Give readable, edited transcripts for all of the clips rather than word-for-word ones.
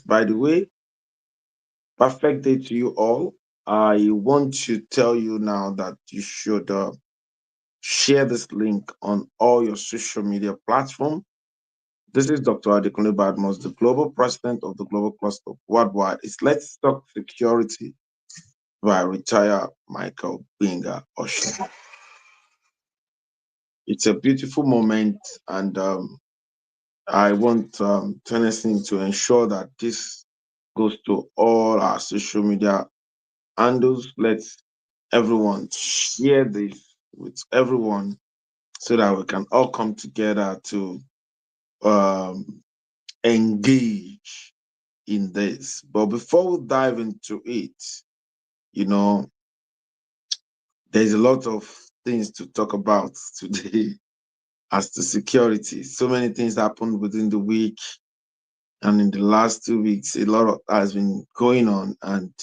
By the way, perfect day to you all. I want to tell you now that you should share this link on all your social media platforms. This is Dr. Adekunle Badmos, the global president of the Global Cluster Worldwide. It's Let's Talk Security by retired Michael Gbenga Oshin. It's a beautiful moment, and I want Tennessee to ensure that this goes to all our social media handles. Let's everyone share this with everyone so that we can all come together to um, engage in this. But before we dive into it, you know, there's a lot of things to talk about today as to security. So many things happened within the week and in the last 2 weeks. A lot of has been going on, and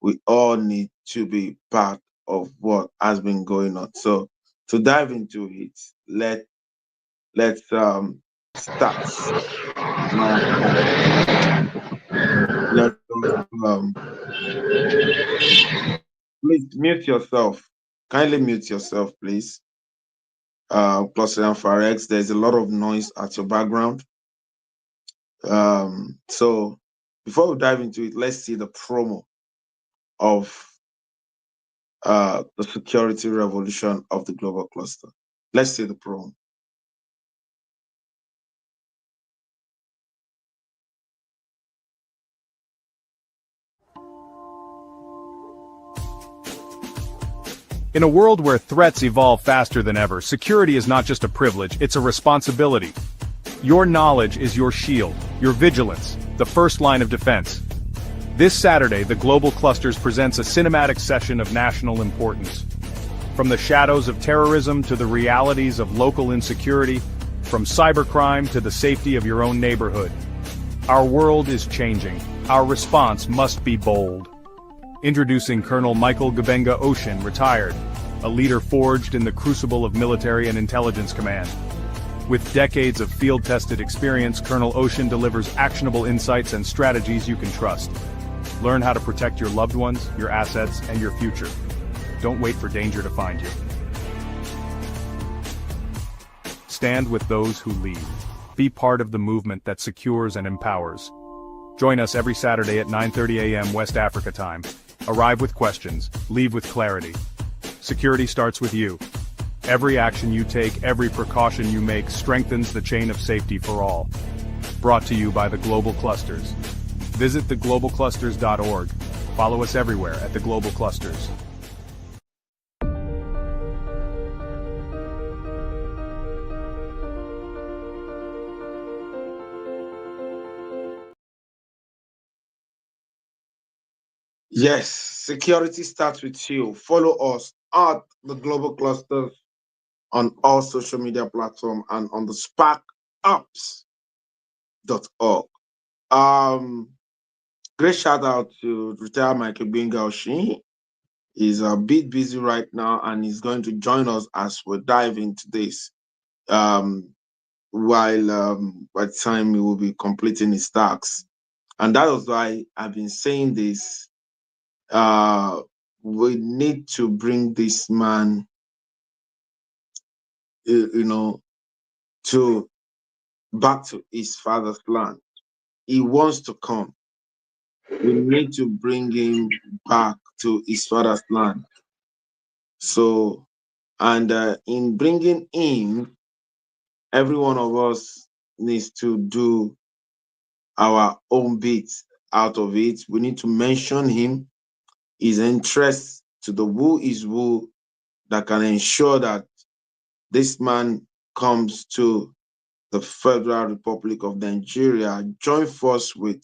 we all need to be part of what has been going on. So to dive into it, let's start. Now, let please mute yourself. Kindly mute yourself, please. Plus and Farex, there's a lot of noise at your background. So before we dive into it, let's see the promo of the security revolution of the global cluster. Let's see the promo. In a world where threats evolve faster than ever, security is not just a privilege, it's a responsibility. Your knowledge is your shield, your vigilance, the first line of defense. This Saturday, the Global Clusters presents a cinematic session of national importance. From the shadows of terrorism to the realities of local insecurity, from cybercrime to the safety of your own neighborhood. Our world is changing. Our response must be bold. Introducing Colonel Michael Gbenga Oshin, retired, a leader forged in the crucible of military and intelligence command. With decades of field-tested experience, Colonel Oshin delivers actionable insights and strategies you can trust. Learn how to protect your loved ones, your assets, and your future. Don't wait for danger to find you. Stand with those who lead. Be part of the movement that secures and empowers. Join us every Saturday at 9:30 a.m. West Africa time. Arrive with questions, leave with clarity. Security starts with you. Every action you take, every precaution you make strengthens the chain of safety for all. Brought to you by the Global Clusters. Visit theglobalclusters.org. Follow us everywhere at the Global Clusters. Yes, security starts with you. Follow us at the Global Clusters on all social media platforms and on the sparkapps.org. Um, Great shout out to retired Michael Gbenga Oshin. He's a bit busy right now, and he's going to join us as we dive into this. Um, while by the time he will be completing his tasks, and that is why I've been saying this. Uh, we need to bring this man, you know, to back to his father's land. He wants to come. We need to bring him back to his father's land. So, and in bringing him, every one of us needs to do our own bits out of it. We need to mention him, his interest to the who is who that can ensure that this man comes to the Federal Republic of Nigeria, join force with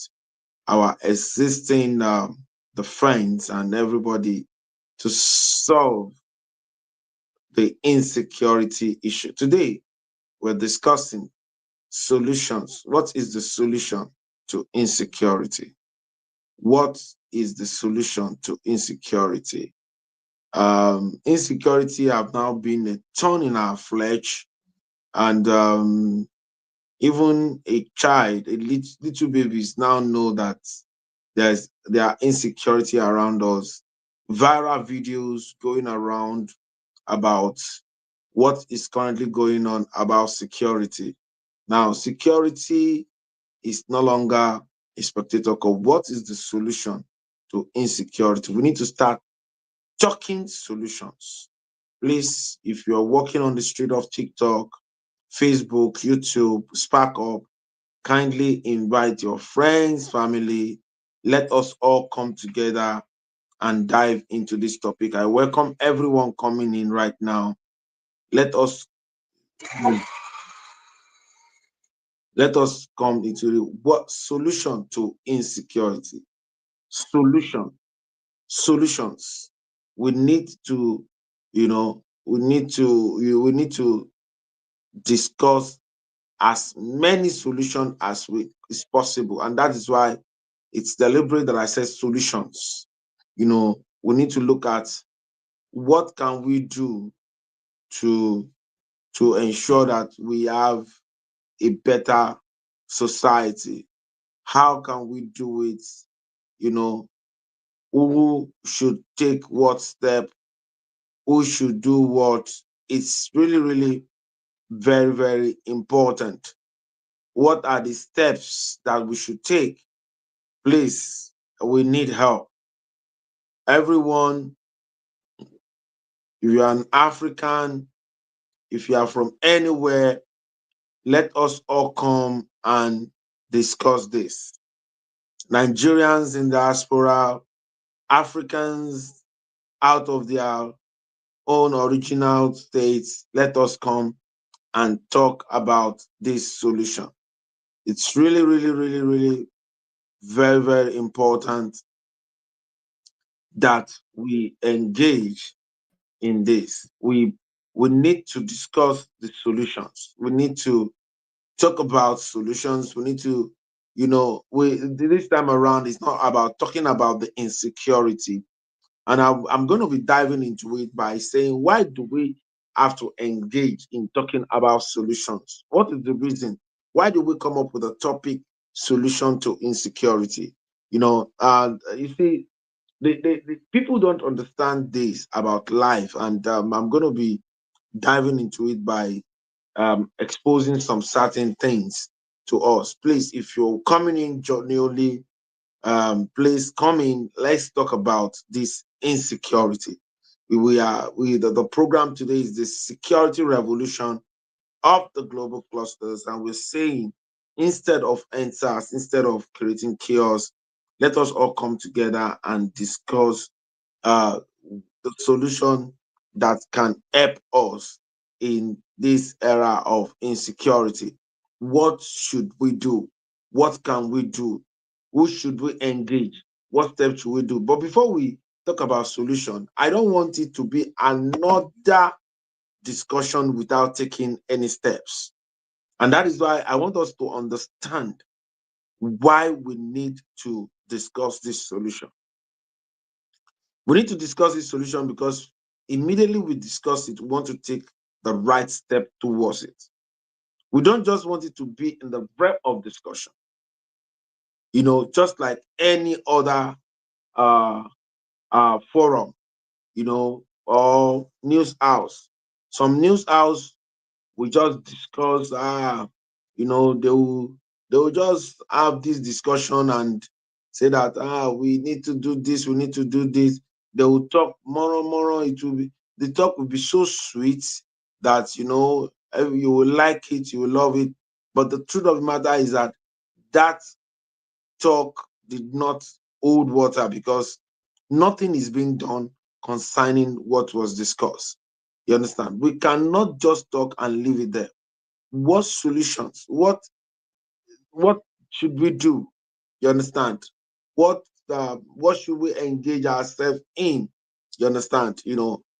our existing the friends and everybody to solve the insecurity issue. Today, we're discussing solutions. What is the solution to insecurity? What is the solution to insecurity? Insecurity have now been a thorn in our flesh, and Even a child, a little babies now know that there are insecurity around us. Viral videos going around about what is currently going on about security. Now, security is no longer a spectator code. What is the solution to insecurity? We need to start talking solutions. Please, if you're walking on the street of TikTok, Facebook, YouTube, Spark Up, kindly invite your friends, family. Let us all come together and dive into this topic. I welcome everyone coming in right now. Let us let us come into the what solution to insecurity. Solution, solutions. We need to, we need to discuss as many solutions as we is possible, and that is why it's deliberate that I said solutions. We need to look at what can we do to ensure that we have a better society. How can we do it? You know, who should take what step? Who should do what? It's really, really very, very important. What are the steps that we should take? Please, we need help. Everyone, if you are an African, if you are from anywhere, let us all come and discuss this. Nigerians in diaspora, Africans out of their own original states, let us come and talk about this solution. It's really, really, really, really very, very important that we engage in this. We need to discuss the solutions. We need to talk about solutions. We need to, we this time around it's not about talking about the insecurity. And I'm going to be diving into it by saying, why do we have to engage in talking about solutions? What is the reason? Why do we come up with a topic, solution to insecurity? And you see, the people don't understand this about life. And I'm going to be diving into it by exposing some certain things to us. Please, if you're coming in newly, please come in. Let's talk about this insecurity. The program today is the security revolution of the global clusters, and we're saying instead of answers, instead of creating chaos, let us all come together and discuss uh, the solution that can help us in this era of insecurity. What should we do? What can we do? Who should we engage? What steps should we do? But before we talk about solution, I don't want it to be another discussion without taking any steps. And that is why I want us to understand why we need to discuss this solution. We need to discuss this solution because immediately we discuss it, we want to take the right step towards it. We don't just want it to be in the breadth of discussion, just like any other uh, forum, or news house. Some news house we just discuss, they will just have this discussion and say that we need to do this, we need to do this. They will talk more. It will be the talk will be so sweet that you will like it, you will love it. But the truth of the matter is that that talk did not hold water because nothing is being done concerning what was discussed. You understand? We cannot just talk and leave it there. What solutions? What should we do? You understand? What should we engage ourselves in? You understand?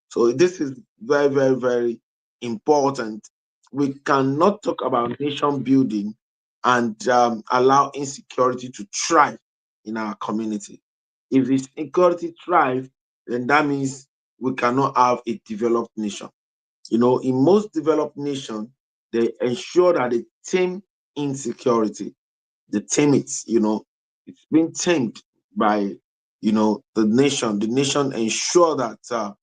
So this is very, very, very important. We cannot talk about nation building and allow insecurity to thrive in our community. If insecurity thrive, then that means we cannot have a developed nation. In most developed nations, they ensure that the team insecurity. They tame it, it's been tamed by, the nation. The nation ensure that,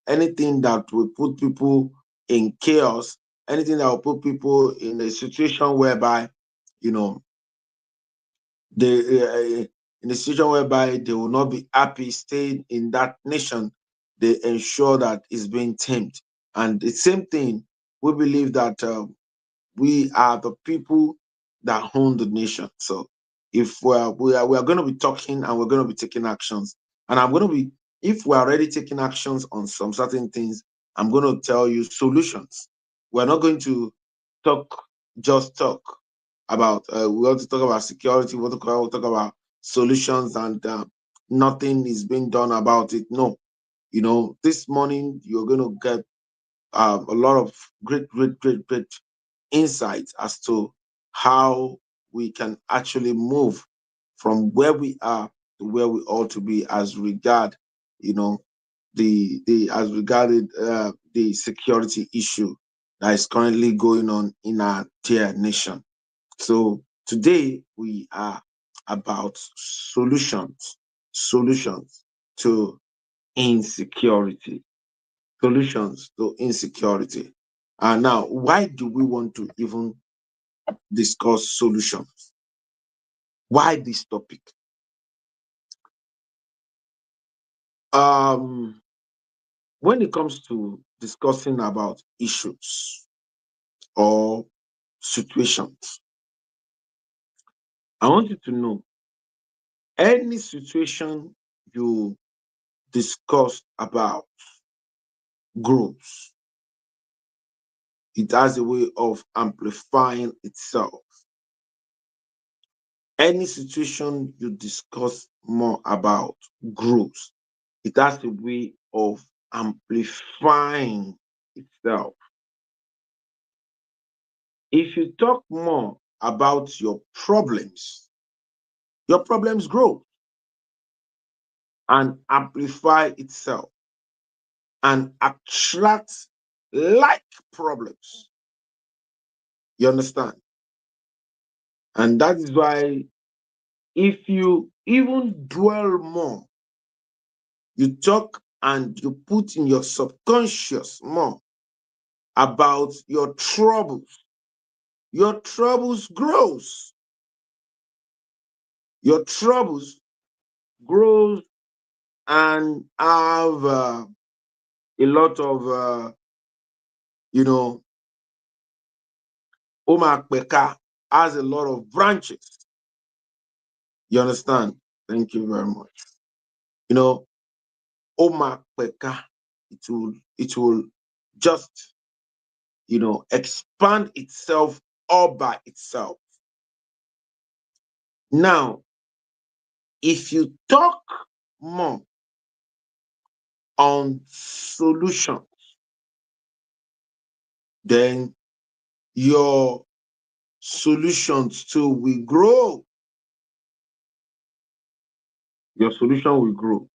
anything that will put people in chaos, anything that will put people in a situation whereby, you know, they in a situation whereby they will not be happy staying in that nation, they ensure that it's being tamed. And the same thing, we believe that we are the people that own the nation. So if we are going to be talking and we're going to be taking actions, and I'm going to be, if we're already taking actions on some certain things, I'm going to tell you solutions. We're not going to talk, just talk about, we want to talk about security, we want to talk about solutions, and nothing is being done about it. No, this morning you're going to get a lot of great, great, great, great insights as to how we can actually move from where we are to where we ought to be as regard, you know, the as regarded the security issue that is currently going on in our dear nation. So today we are about solutions to insecurity, solutions to insecurity. And now, why do we want to even discuss solutions? Why this topic? Um, when it comes to discussing about issues or situations, I want you to know any situation you discuss about grows. It has a way of amplifying itself. Any situation you discuss more about grows. It has a way of amplifying itself. If you talk more about your problems grow and amplify itself and attract like problems. You understand? And that is why if you even dwell more, you talk and you put in your subconscious more about your troubles grows. Your troubles grows and have a lot of, you know, Omakbeka has a lot of branches. You understand? Thank you very much. You know, Omakbeka, it will just, expand itself all by itself. Now, if you talk more on solution, then your solutions too will grow. Your solution will grow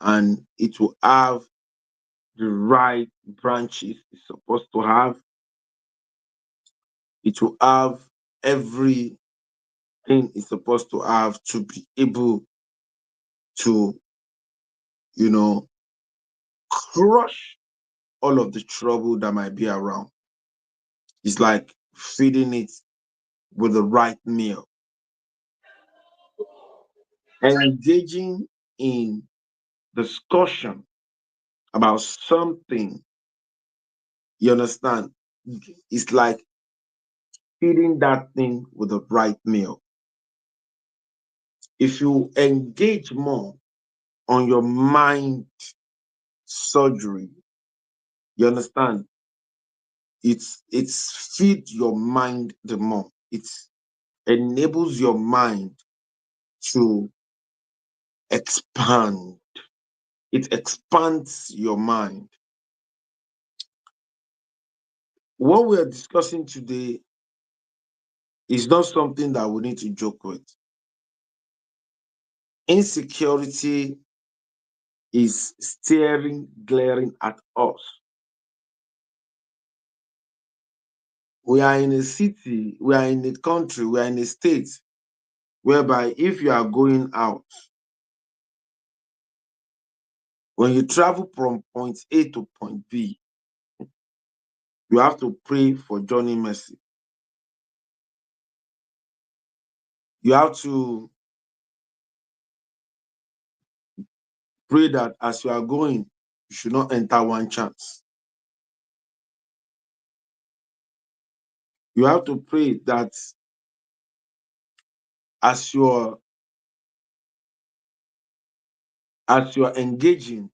and it will have the right branches it's supposed to have. It will have everything it's supposed to have to be able to, you know, crush all of the trouble that might be around. It's like feeding it with the right meal. Engaging in discussion about something, you understand? It's like feeding that thing with the right meal. If you engage more on your mind surgery, you understand? It's feed your mind the more. It enables your mind to expand. It expands your mind. What we are discussing today is not something that we need to joke with. Insecurity is glaring at us. We are in a city, we are in a country, we are in a state whereby if you are going out, when you travel from point A to point B, you have to pray for journey mercy. You have to pray that as you are going, you should not enter one chance. You have to pray that as you're engaging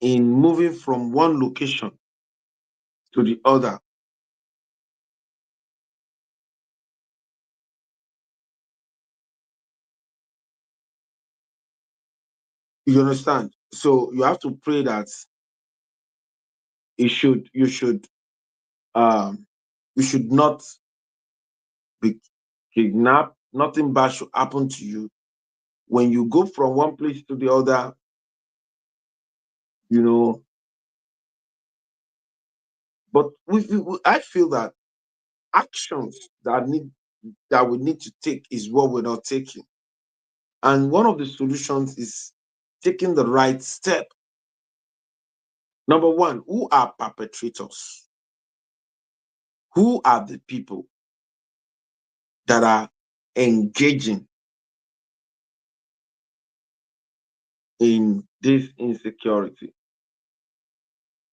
in moving from one location to the other, you understand? So you have to pray that you should um you should not be kidnapped, nothing bad should happen to you. When you go from one place to the other, you know, but I feel that actions that we need to take is what we're not taking. And one of the solutions is taking the right step. Number one, who are perpetrators? Who are the people that are engaging in this insecurity?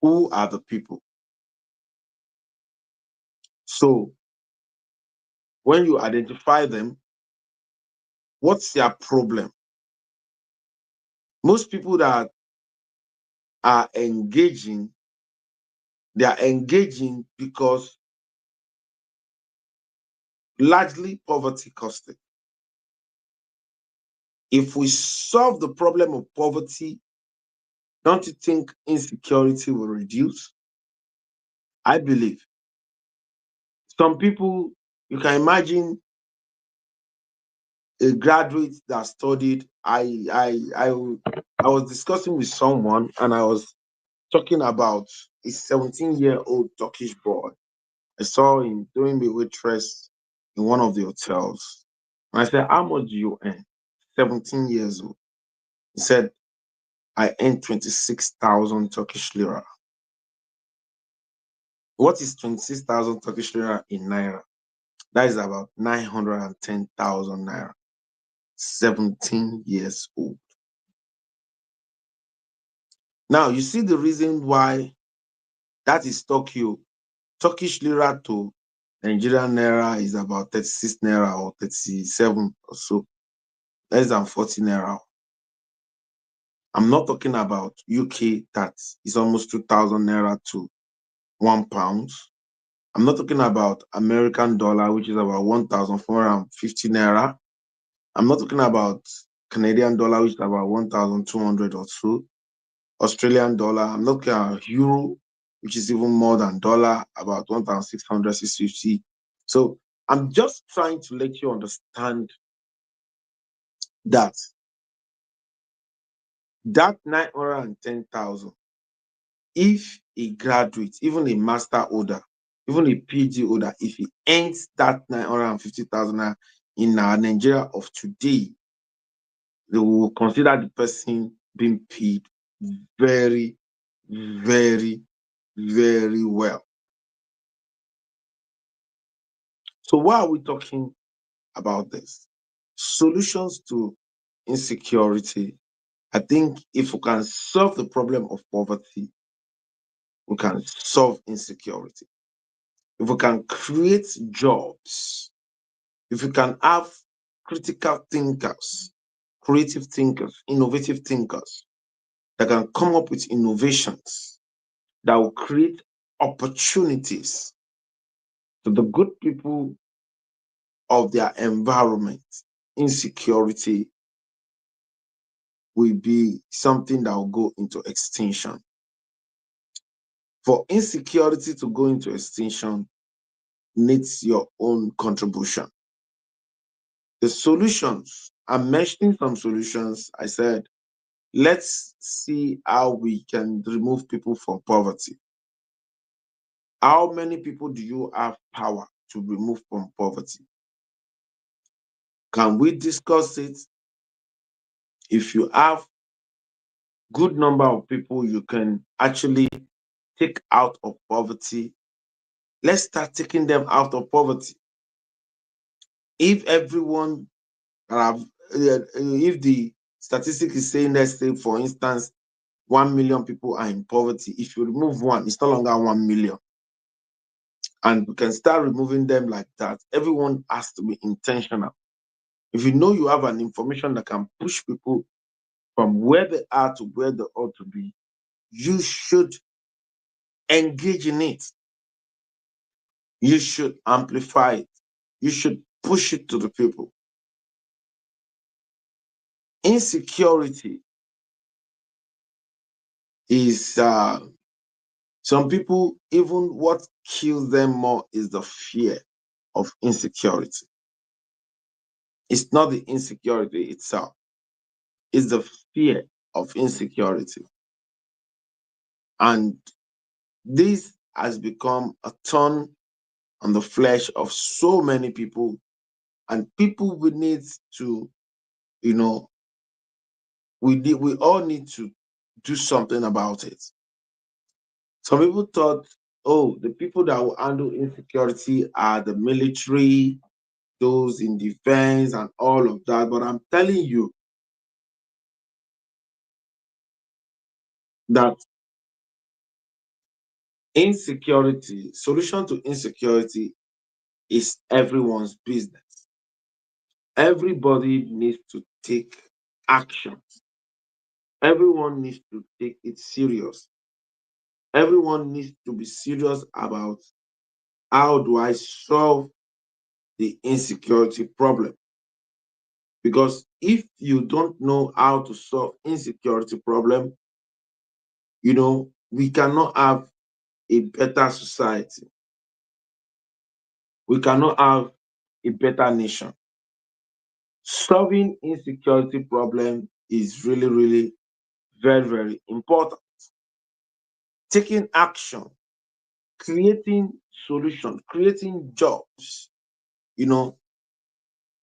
Who are the people? So when you identify them, what's their problem? Most people that are engaging, they are engaging because largely poverty caused it. If we solve the problem of poverty, don't you think insecurity will reduce? I believe. Some people, you can imagine a graduate that studied. I was discussing with someone and I was talking about a 17-year-old Turkish boy. I saw him doing the waitress in one of the hotels. And I said, how much do you earn? 17 years old. He said, I earn 26,000 Turkish lira. What is 26,000 Turkish lira in naira? That is about 910,000 naira. 17 years old. Now, you see the reason why that is Tokyo. Turkish lira to Nigerian naira is about 36 naira or 37 or so, less than 40 naira. I'm not talking about UK that is almost 2,000 naira to £1. I'm not talking about American dollar, which is about 1,450 naira. I'm not talking about Canadian dollar, which is about 1,200 or so. Australian dollar. I'm not looking at euro, which is even more than dollar, about 1,600, 650. So I'm just trying to let you understand that 910,000, if a graduate, even a master holder, even a PhD holder, if he earns that 950,000 in our Nigeria of today, they will consider the person being paid very, very, very well. So why are we talking about this? Solutions to insecurity. I think if we can solve the problem of poverty, we can solve insecurity. If we can create jobs, if we can have critical thinkers, creative thinkers, innovative thinkers that can come up with innovations that will create opportunities to the good people of their environment, insecurity will be something that will go into extinction. For insecurity to go into extinction needs your own contribution. The solutions, I'm mentioning some solutions. I said, let's see how we can remove people from poverty. How many people do you have power to remove from poverty? Can we discuss it? If you have good number of people you can actually take out of poverty, let's start taking them out of poverty. If everyone have, if the statistic is saying, let's say, for instance, 1 million people are in poverty, if you remove one, it's no longer 1 million. And we can start removing them like that. Everyone has to be intentional. If you know you have an information that can push people from where they are to where they ought to be, you should engage in it. You should amplify it. You should push it to the people. Insecurity is some people, even what kills them more is the fear of insecurity. It's not the insecurity itself, it's the fear of insecurity. And this has become a thorn on the flesh of so many people. And people we need to, you know, we all need to do something about it. Some people thought, oh, the people that will handle insecurity are the military, those in defense, and all of that. But I'm telling you that insecurity, solution to insecurity is everyone's business. Everybody needs to take action. Everyone needs to take it serious. Everyone needs to be serious about how do I solve the insecurity problem. Because if you don't know how to solve insecurity problem, we cannot have a better society. We cannot have a better nation. Solving insecurity problem is really, really very, very important. Taking action, creating solutions, creating jobs, you know,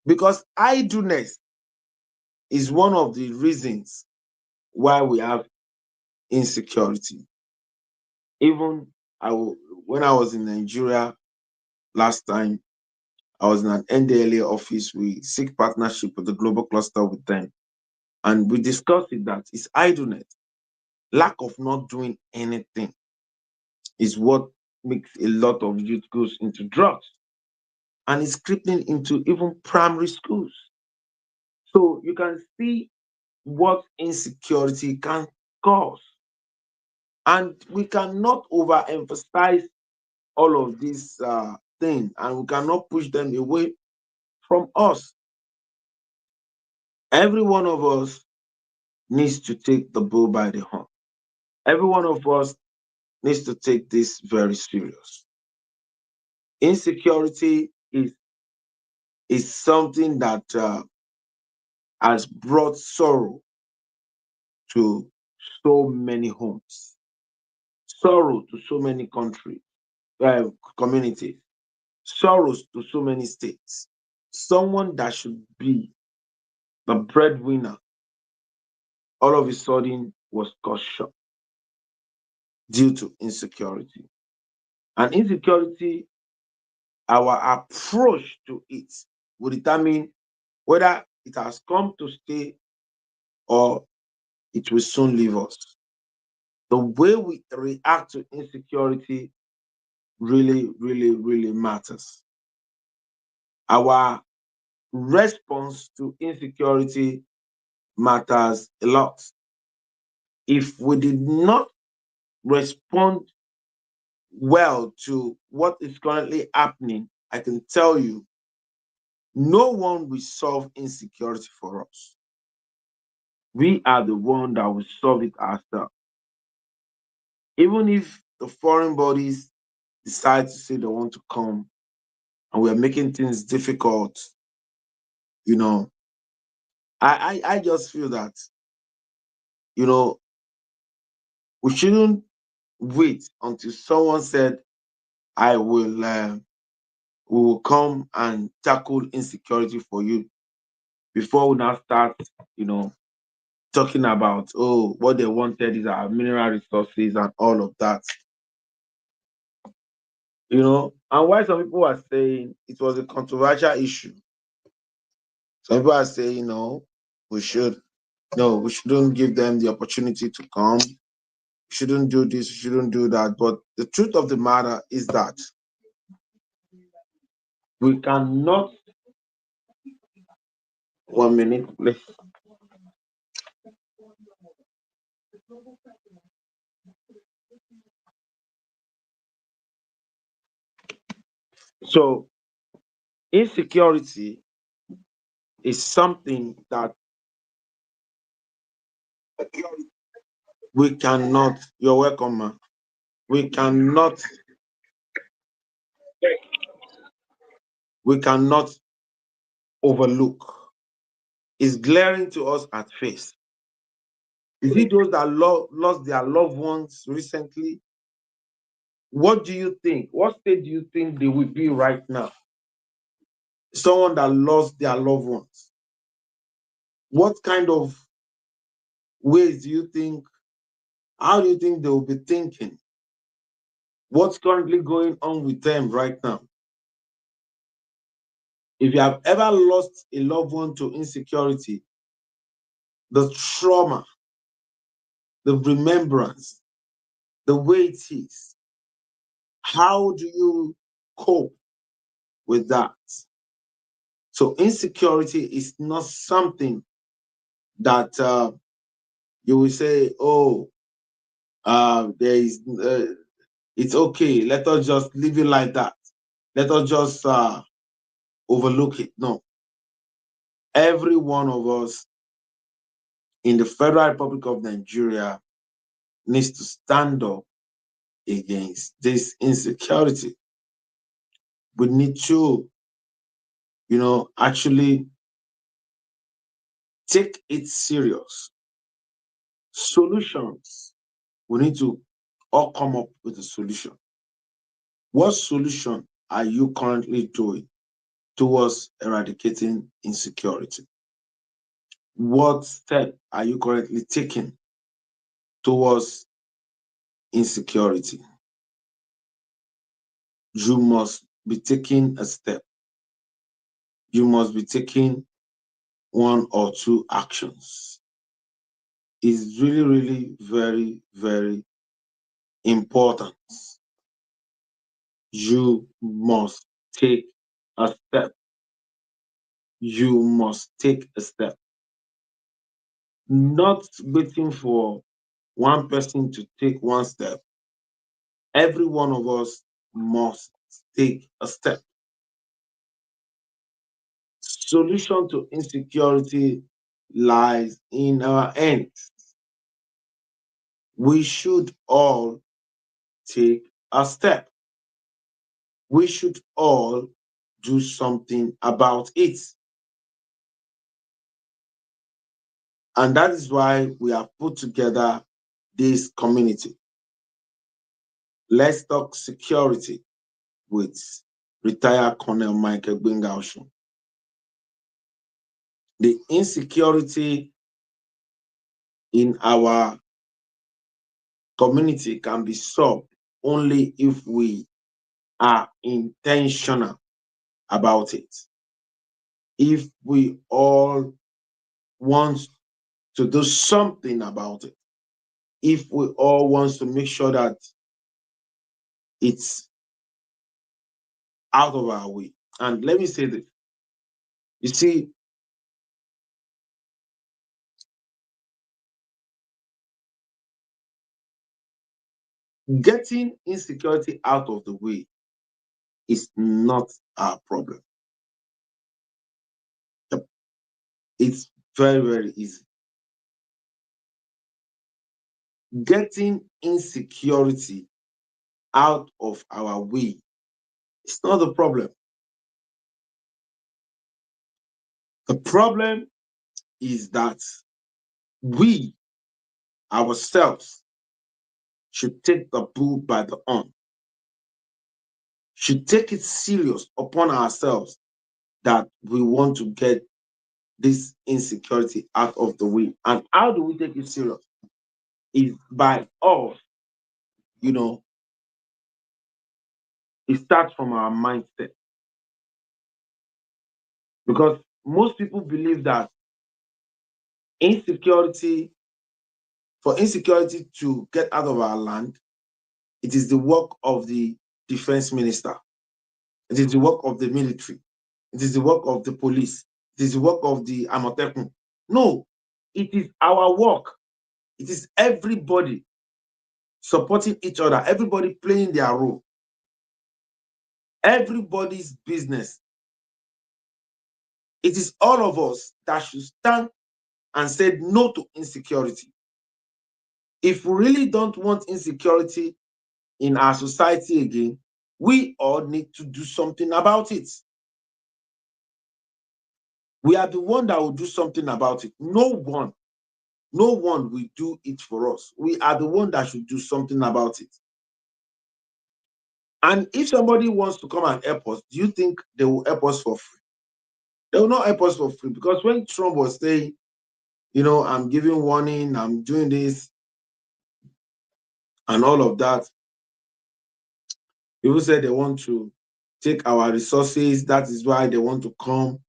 because idleness is one of the reasons why we have insecurity. Even when I was in Nigeria last time, I was in an NDLA office. We seek partnership with the global cluster with them. And we discussed it that it's idleness, lack of not doing anything is what makes a lot of youth goes into drugs. And it's creeping into even primary schools. So you can see what insecurity can cause. And we cannot overemphasize all of these things, and we cannot push them away from us. Every one of us needs to take the bull by the horn. Every one of us needs to take this very serious. Insecurity is something that has brought sorrow to so many homes, sorrow to so many countries, communities, sorrows to so many states. Someone that should be the breadwinner all of a sudden was cut short due to insecurity. And insecurity, our approach to it will determine whether it has come to stay or it will soon leave us. The way we react to insecurity really, really, really matters. Our response to insecurity matters a lot. If we did not respond well to what is currently happening, I can tell you, no one will solve insecurity for us. We are the one that will solve it ourselves. Even if the foreign bodies decide to say they want to come and we are making things difficult, you know, I just feel that, you know, we shouldn't wait until someone said I will we will come and tackle insecurity for you before we now start, you know, talking about, oh, what they wanted is our mineral resources and all of that. You know, and why some people are saying it was a controversial issue. Some people are saying, no, we should, no, we shouldn't give them the opportunity to come. We shouldn't do this, we shouldn't do that. But the truth of the matter is that we cannot, 1 minute, please. So insecurity is something that we cannot, you're welcome, man. We cannot, we cannot overlook. It's glaring to us at face. Is it those that lost their loved ones recently? What do you think? What state do you think they will be right now? Someone that lost their loved ones. What kind of ways do you think, how do you think they will be thinking? What's currently going on with them right now? If you have ever lost a loved one to insecurity, the trauma, the remembrance, the way it is, how do you cope with that? So insecurity is not something that you will say, oh, there is, it's okay. Let us just leave it like that. Let us just overlook it. No, every one of us in the Federal Republic of Nigeria needs to stand up against this insecurity. We need to, actually take it serious. Solutions. We need to all come up with a solution. What solution are you currently doing towards eradicating insecurity? What step are you currently taking towards insecurity? You must be taking a step. You must be taking one or two actions. It's really, really very, very important. You must take a step. You must take a step. Not waiting for one person to take one step. Every one of us must take a step. Solution to insecurity lies in our hands. We should all take a step. We should all do something about it. And that is why we have put together this community. Let's talk security with retired Colonel Michael Gbenga Oshin. The insecurity in our community can be solved only if we are intentional about it. If we all want to do something about it, if we all want to make sure that it's out of our way. And let me say this. You see, getting insecurity out of the way is not our problem. It's very, very easy. Getting insecurity out of our way is not the problem. The problem is that we ourselves should take the bull by the horn should take it serious upon ourselves that we want to get this insecurity out of the way. And how do we take it serious? Is by us, you know, it starts from our mindset. Because most people believe that insecurity, for insecurity to get out of our land, it is the work of the defense minister. It is the work of the military. It is the work of the police. It is the work of the Amotekun. No, it is our work. It is everybody supporting each other, everybody playing their role, everybody's business. It is all of us that should stand and say no to insecurity. If we really don't want insecurity in our society again, we all need to do something about it. We are the one that will do something about it. No one will do it for us. We are the one that should do something about it. And if somebody wants to come and help us, do you think they will help us for free? They will not help us for free, because when Trump was saying, I'm giving warning, I'm doing this and all of that, people said they want to take our resources. That is why they want to come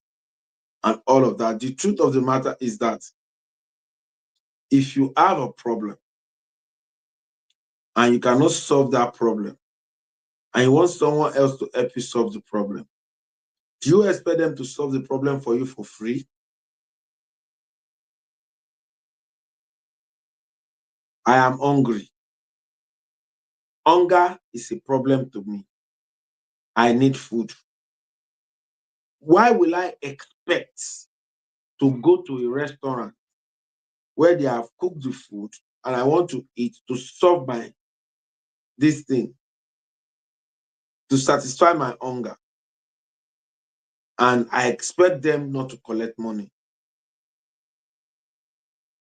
and all of that. The truth of the matter is that if you have a problem and you cannot solve that problem, and you want someone else to help you solve the problem, do you expect them to solve the problem for you for free? I am hungry. Hunger is a problem to me. I need food. Why will I expect to go to a restaurant where they have cooked the food and I want to eat to solve this thing, to satisfy my hunger, and I expect them not to collect money?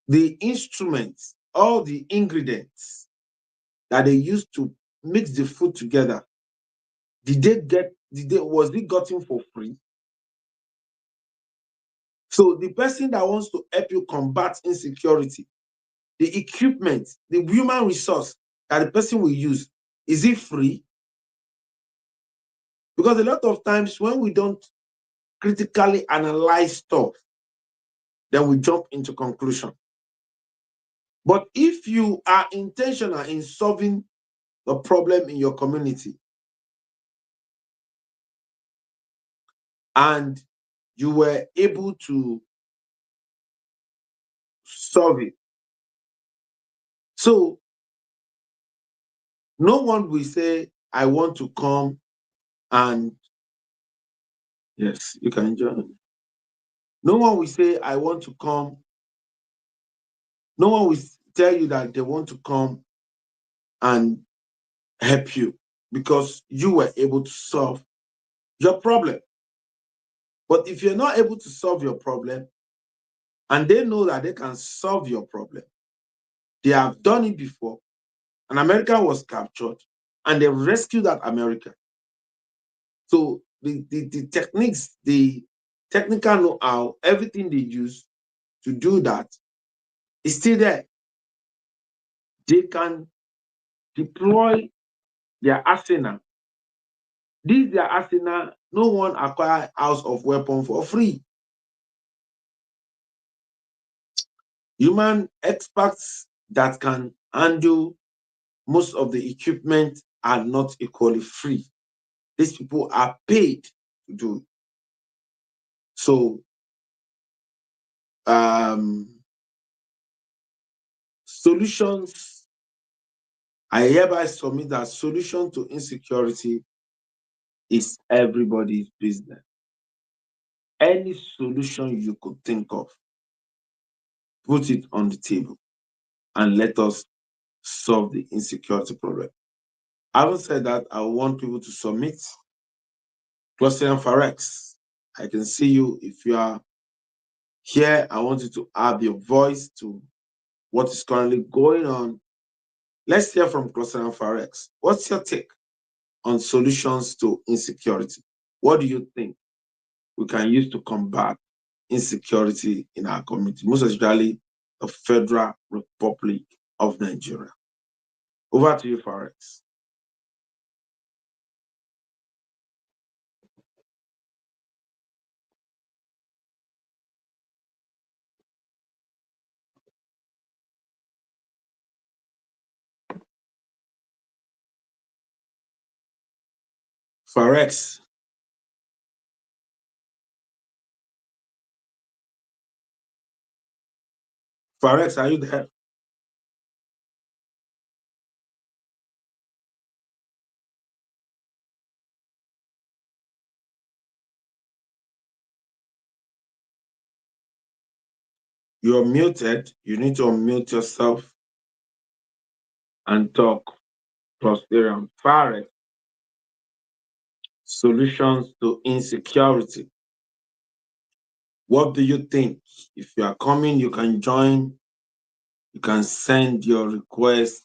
The instruments, all the ingredients that they use to mix the food together, was it gotten for free? So the person that wants to help you combat insecurity, the equipment, the human resource that the person will use, is it free? Because a lot of times when we don't critically analyze stuff, then we jump into conclusion. But if you are intentional in solving the problem in your community and you were able to solve it, so no one will say, I want to come and, yes, you can join. No one will say, I want to come. No one will tell you that they want to come and help you because you were able to solve your problem. But if you're not able to solve your problem and they know that they can solve your problem, they have done it before. An American was captured and they rescued that American. So the techniques, the technical know-how, everything they use to do that is still there. They can deploy their arsenal. This their arsenal, no one acquire house of weapon for free. Human experts that can handle most of the equipment are not equally free. These people are paid to do it. So solutions, I hereby submit that solution to insecurity is everybody's business. Any solution you could think of, put it on the table and let us solve the insecurity problem. Having said that, I want people to submit. Clustering Farex, I can see you. If you are here, I want you to add your voice to what is currently going on. Let's hear from Clustering Farex. What's your take? on solutions to insecurity. What do you think we can use to combat insecurity in our community, most especially the Federal Republic of Nigeria? Over to you, Farex. Farex, Farex, are you there? You're muted. You need to unmute yourself and talk. Prosperium. Farex, solutions to insecurity. What do you think? If you are coming, you can join. You can send your request.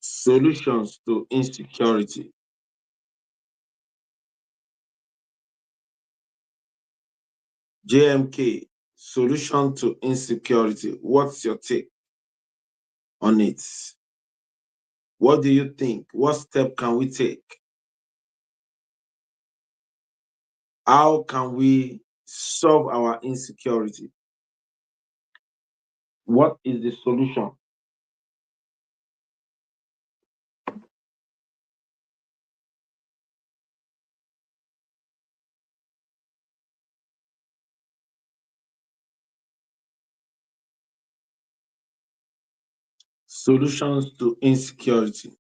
Solutions to insecurity. JMK, solution to insecurity. What's your take on it? What do you think? What step can we take? How can we solve our insecurity? What is the solution? Solutions to insecurity.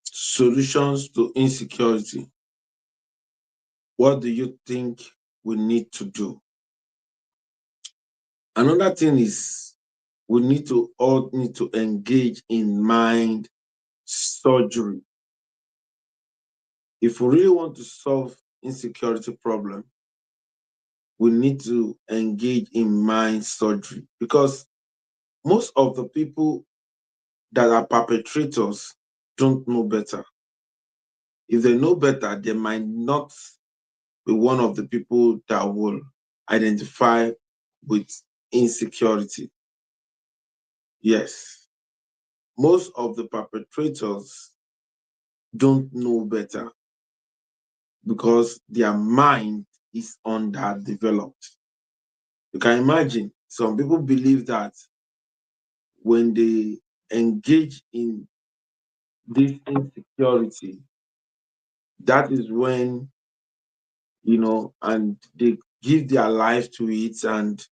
Solutions to insecurity. What do you think we need to do? Another thing is we all need to engage in mind surgery. If we really want to solve insecurity problem, we need to engage in mind surgery, because most of the people that are perpetrators don't know better. If they know better, they might not be one of the people that will identify with insecurity. Yes, most of the perpetrators don't know better because their mind is underdeveloped. You can imagine some people believe that when they engage in this insecurity, that is when, and they give their life to it and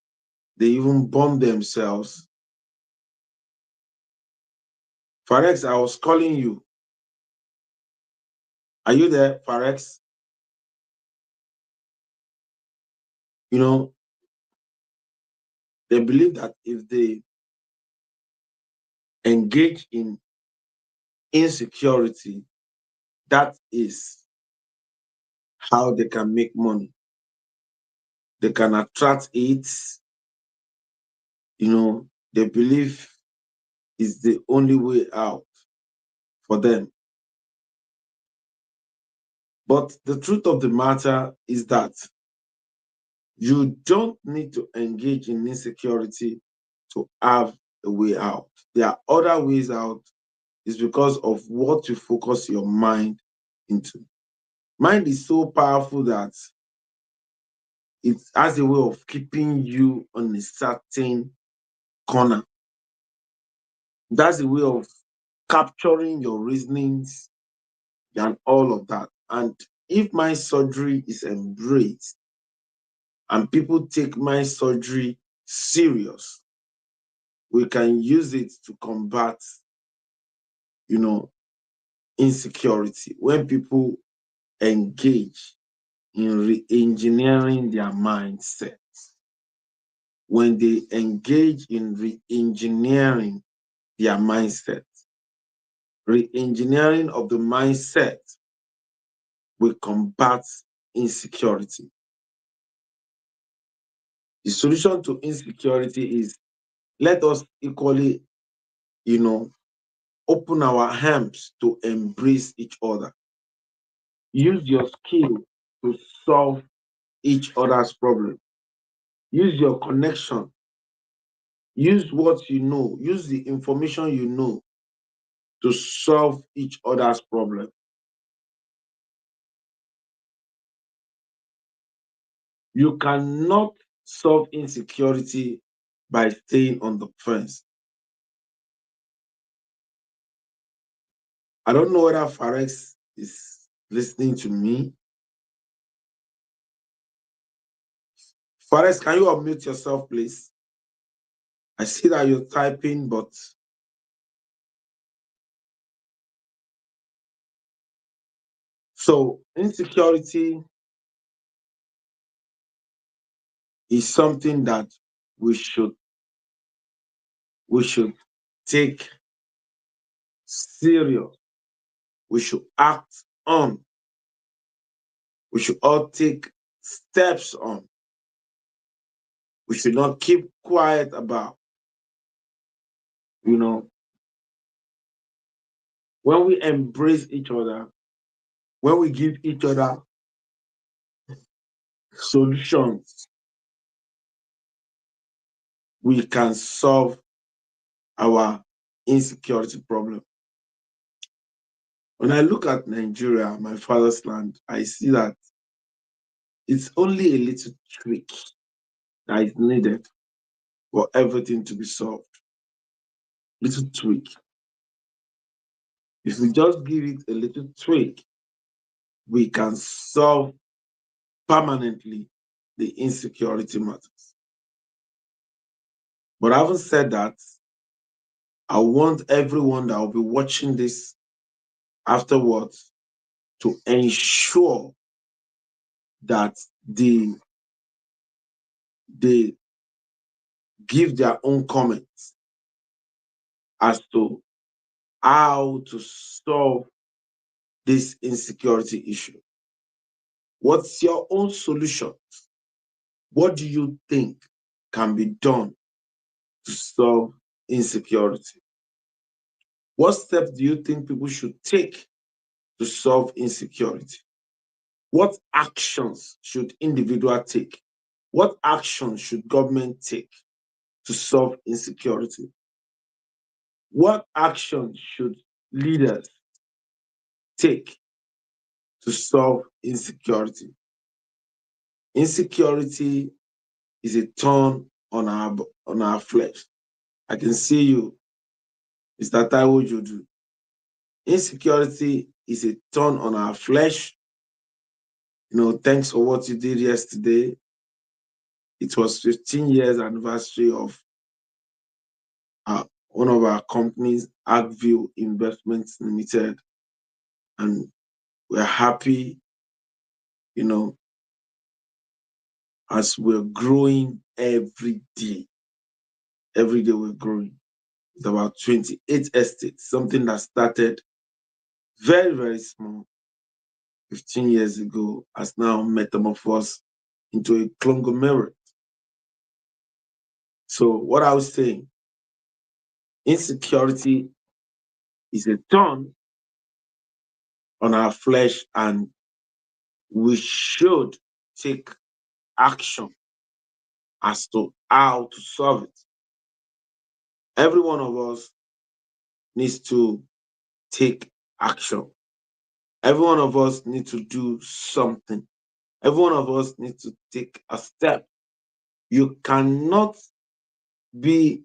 they even bomb themselves. Farex, I was calling you. Are you there, Farex? You know, they believe that if they engage in insecurity, that is how they can make money. They can attract it, they believe is the only way out for them. But the truth of the matter is that you don't need to engage in insecurity to have a way out. There are other ways out. It's because of what you focus your mind into. Mind is so powerful that it has a way of keeping you on a certain corner. That's a way of capturing your reasonings and all of that. And if mind surgery is embraced and people take mind surgery serious, we can use it to combat, insecurity. When people engage in re-engineering their mindset, when they engage in re-engineering their mindset, re-engineering of the mindset will combat insecurity. The solution to insecurity is let us equally, you know, open our hands to embrace each other. Use your skill to solve each other's problem. Use your connection. Use what you know. Use the information you know to solve each other's problem. You cannot solve insecurity by staying on the fence. I don't know whether Farex is listening to me. Farex, can you unmute yourself, please? I see that you're typing, but so insecurity is something that we should we should take serious. We should act on. We should all take steps on. We should not keep quiet about. You know, when we embrace each other, when we give each other solutions, we can solve our insecurity problem. When I look at Nigeria, my father's land, I see that it's only a little tweak that is needed for everything to be solved. Little tweak. If we just give it a little tweak, we can solve permanently the insecurity matters. But having said that, I want everyone that will be watching this afterwards to ensure that they give their own comments as to how to solve this insecurity issue. What's your own solution? What do you think can be done to solve insecurity? What steps do you think people should take to solve insecurity? What actions should individuals take? What actions should government take to solve insecurity? What actions should leaders take to solve insecurity? Insecurity is a thorn on our flesh. I can see you, Mr. Taiwo Jodu. Insecurity is a thorn on our flesh. You know, thanks for what you did yesterday. It was 15 years anniversary of one of our companies, Agview Investments Limited, and we're happy, you know, as we're growing every day. Every day we're growing. It's about 28 estates, something that started very, very small 15 years ago, has now metamorphosed into a conglomerate. So what I was saying, insecurity is a thorn on our flesh, and we should take action as to how to solve it. Every one of us needs to take action. Every one of us needs to do something. Every one of us needs to take a step. You cannot be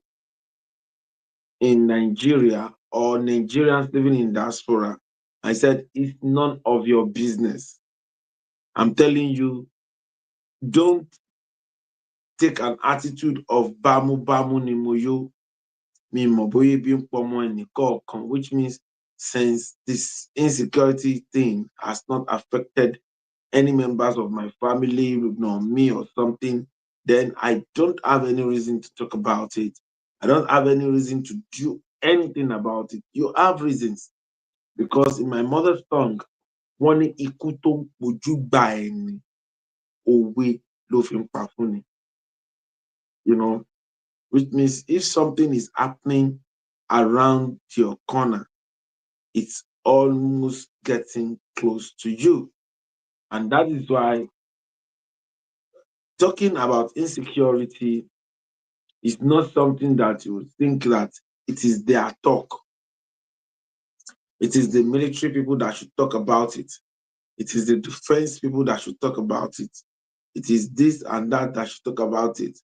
in Nigeria or Nigerians living in diaspora. I said, it's none of your business. I'm telling you, don't take an attitude of Bamu Bamu Nimoyo, mi Moboye Bimpomo and Nikon, which means since this insecurity thing has not affected any members of my family, nor me or something, then I don't have any reason to talk about it. I don't have any reason to do anything about it. You have reasons. Because in my mother's tongue, wọ́n ní ikú tó ń pojú gba ẹni, òwe ló fi ń pa fún ni. you know, which means if something is happening around your corner, it's almost getting close to you. And that is why talking about insecurity is not something that you would think that it is their talk. It is the military people that should talk about it. It is the defense people that should talk about it. It is this and that should talk about it.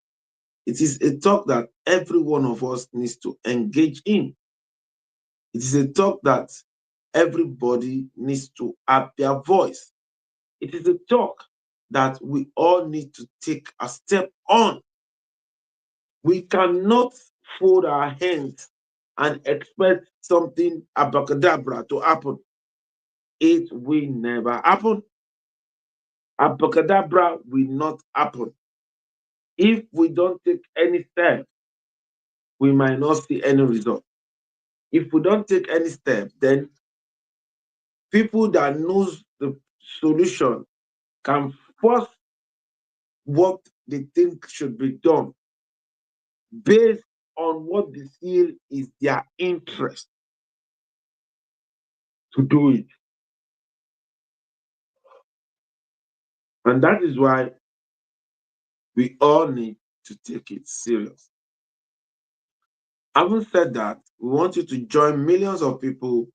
It is a talk that every one of us needs to engage in. It is a talk that everybody needs to have their voice. It is a talk that we all need to take a step on. We cannot fold our hands and expect something abracadabra to happen. It will never happen. Abracadabra will not happen. If we don't take any step, we might not see any result. If we don't take any step, then people that knows the solution can force what they think should be done based on what they feel is their interest to do it. And that is why we all need to take it serious. Having said that, we want you to join millions of people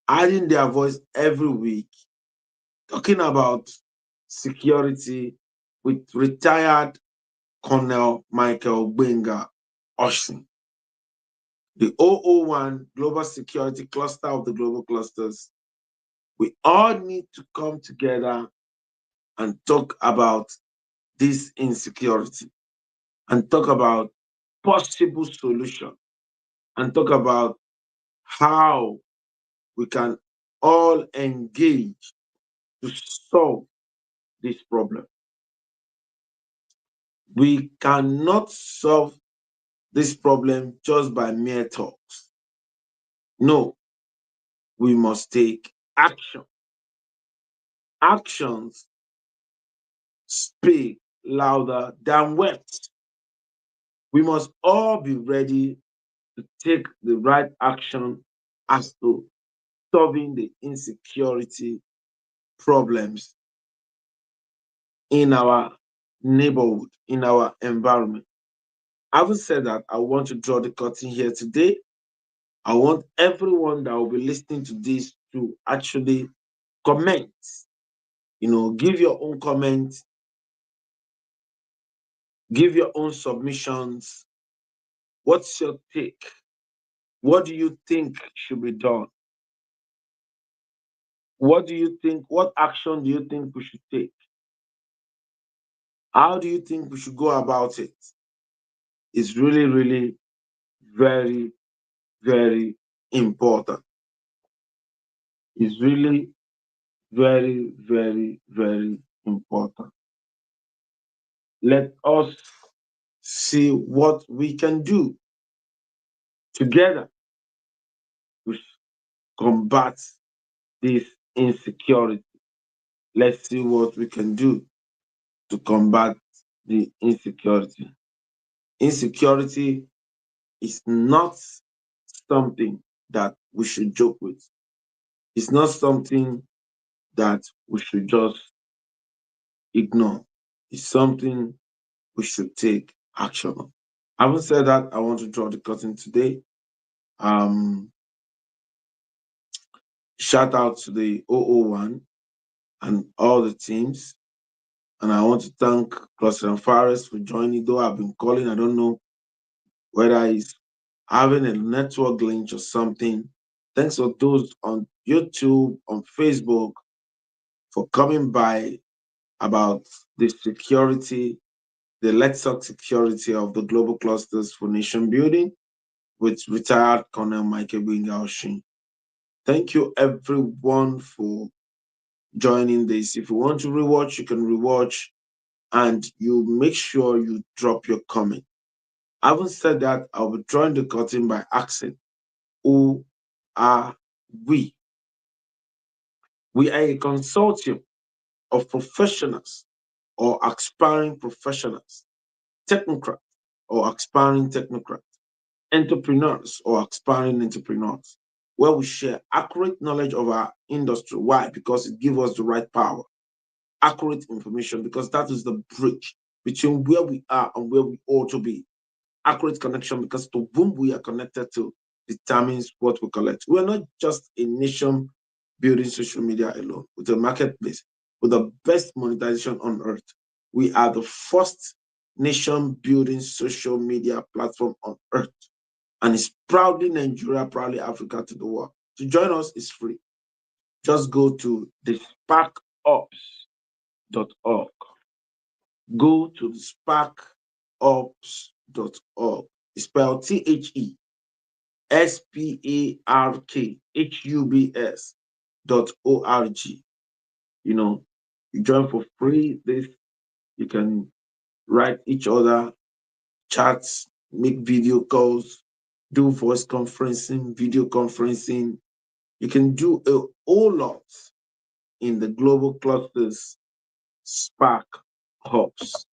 adding their voice every week, talking about security with retired Colonel Michael Gbenga Oshin, the 001 Global Security Cluster of the Global Clusters. We all need to come together and talk about this insecurity and talk about possible solution and talk about how we can all engage to solve this problem. We cannot solve this problem just by mere talks. No, we must take action. Actions speak louder than words. We must all be ready to take the right action as to solving the insecurity problems in our neighborhood, in our environment. Having said that, I want to draw the curtain here today. I want everyone that will be listening to this to actually comment, give your own comments, give your own submissions. What's your take? What do you think should be done? What do you think? What action do you think we should take? How do you think we should go about it? It's really, really very, very important. It's really very, very, very important. Let us see what we can do together to combat this insecurity. Let's see what we can do to combat the insecurity. Insecurity is not something that we should joke with. It's not something that we should just ignore. It's something we should take action on. Having said that, I want to draw the curtain today. Um, Shout out to the 001 and all the teams. And I want to thank Cluster Fares for joining, though I've been calling. I don't know whether he's having a network glitch or something. Thanks for those on YouTube, on Facebook, for coming by about the security, the Let's Talk security of the global clusters for nation building with retired Colonel Michael Gbenga Oshin. Thank you everyone for joining this. If you want to rewatch, you can rewatch and you make sure you drop your comment. Having said that, I'll be drawing the curtain by asking, who are we? We are a consortium of professionals or aspiring professionals, technocrats, or aspiring technocrats, entrepreneurs or aspiring entrepreneurs, where we share accurate knowledge of our industry. Why? Because it gives us the right power, accurate information, because that is the bridge between where we are and where we ought to be. Accurate connection, because to whom we are connected to determines what we collect. We're not just a nation building social media alone with a marketplace with the best monetization on earth. We are the first nation building social media platform on earth, and it's proudly Nigeria, proudly Africa to the world. To join us is free. Just go to the sparkops.org. Go to the sparkops.org. It's spelled THESPARKHUBS.org. You know, you join for free. This you can write each other, chats, make video calls, do voice conferencing, video conferencing. You can do a whole lot in the global clusters Spark hubs.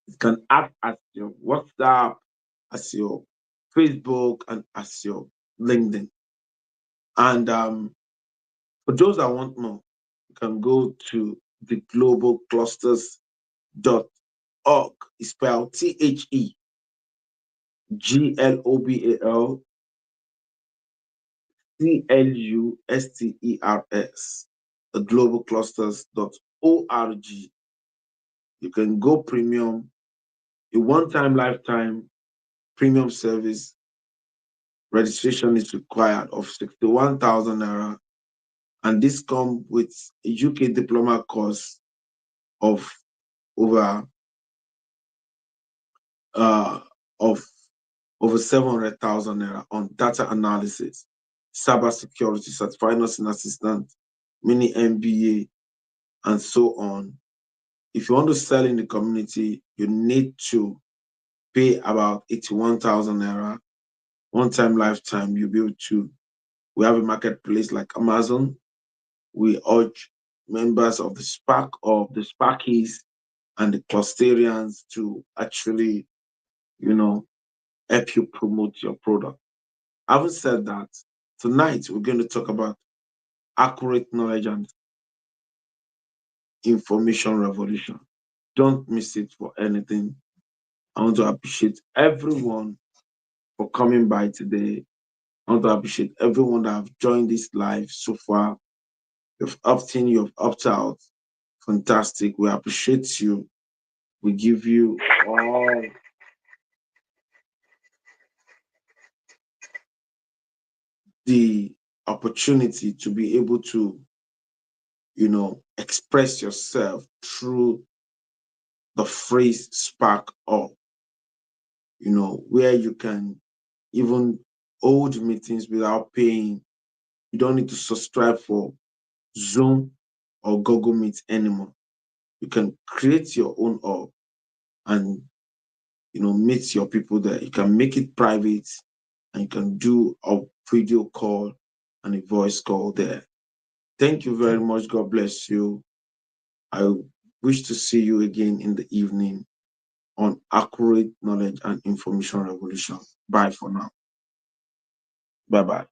It can act as your WhatsApp, as your Facebook, and as your LinkedIn. And for those that want more, you can go to the globalclusters.org. It's spelled THEGLOBALCLUSTERS, the globalclusters.org. You can go premium, a one-time lifetime premium service. Registration is required of 61,000 naira, and this comes with a UK diploma course of over uh, of over 700,000 naira on data analysis, cyber security, certified nursing assistant, mini MBA, and so on. If you want to sell in the community, you need to pay about 81,000 naira. One time lifetime, you'll be able to. We have a marketplace like Amazon. We urge members of the Spark, of the Sparkies and the Clusterians to actually, you know, help you promote your product. Having said that, tonight we're going to talk about accurate knowledge and information revolution. Don't miss it for anything. I want to appreciate everyone for coming by today. I want to appreciate everyone that have joined this live so far. You've opted in, you've opted out. Fantastic. We appreciate you. We give you all the opportunity to be able to, express yourself through the phrase spark up, where you can even hold meetings without paying. You don't need to subscribe for Zoom or Google Meet anymore. You can create your own hub and meet your people there. You can make it private and you can do a video call and a voice call there. Thank you very much. God bless you. I wish to see you again in the evening on Accurate Knowledge and Information Revolution. Bye for now. Bye bye.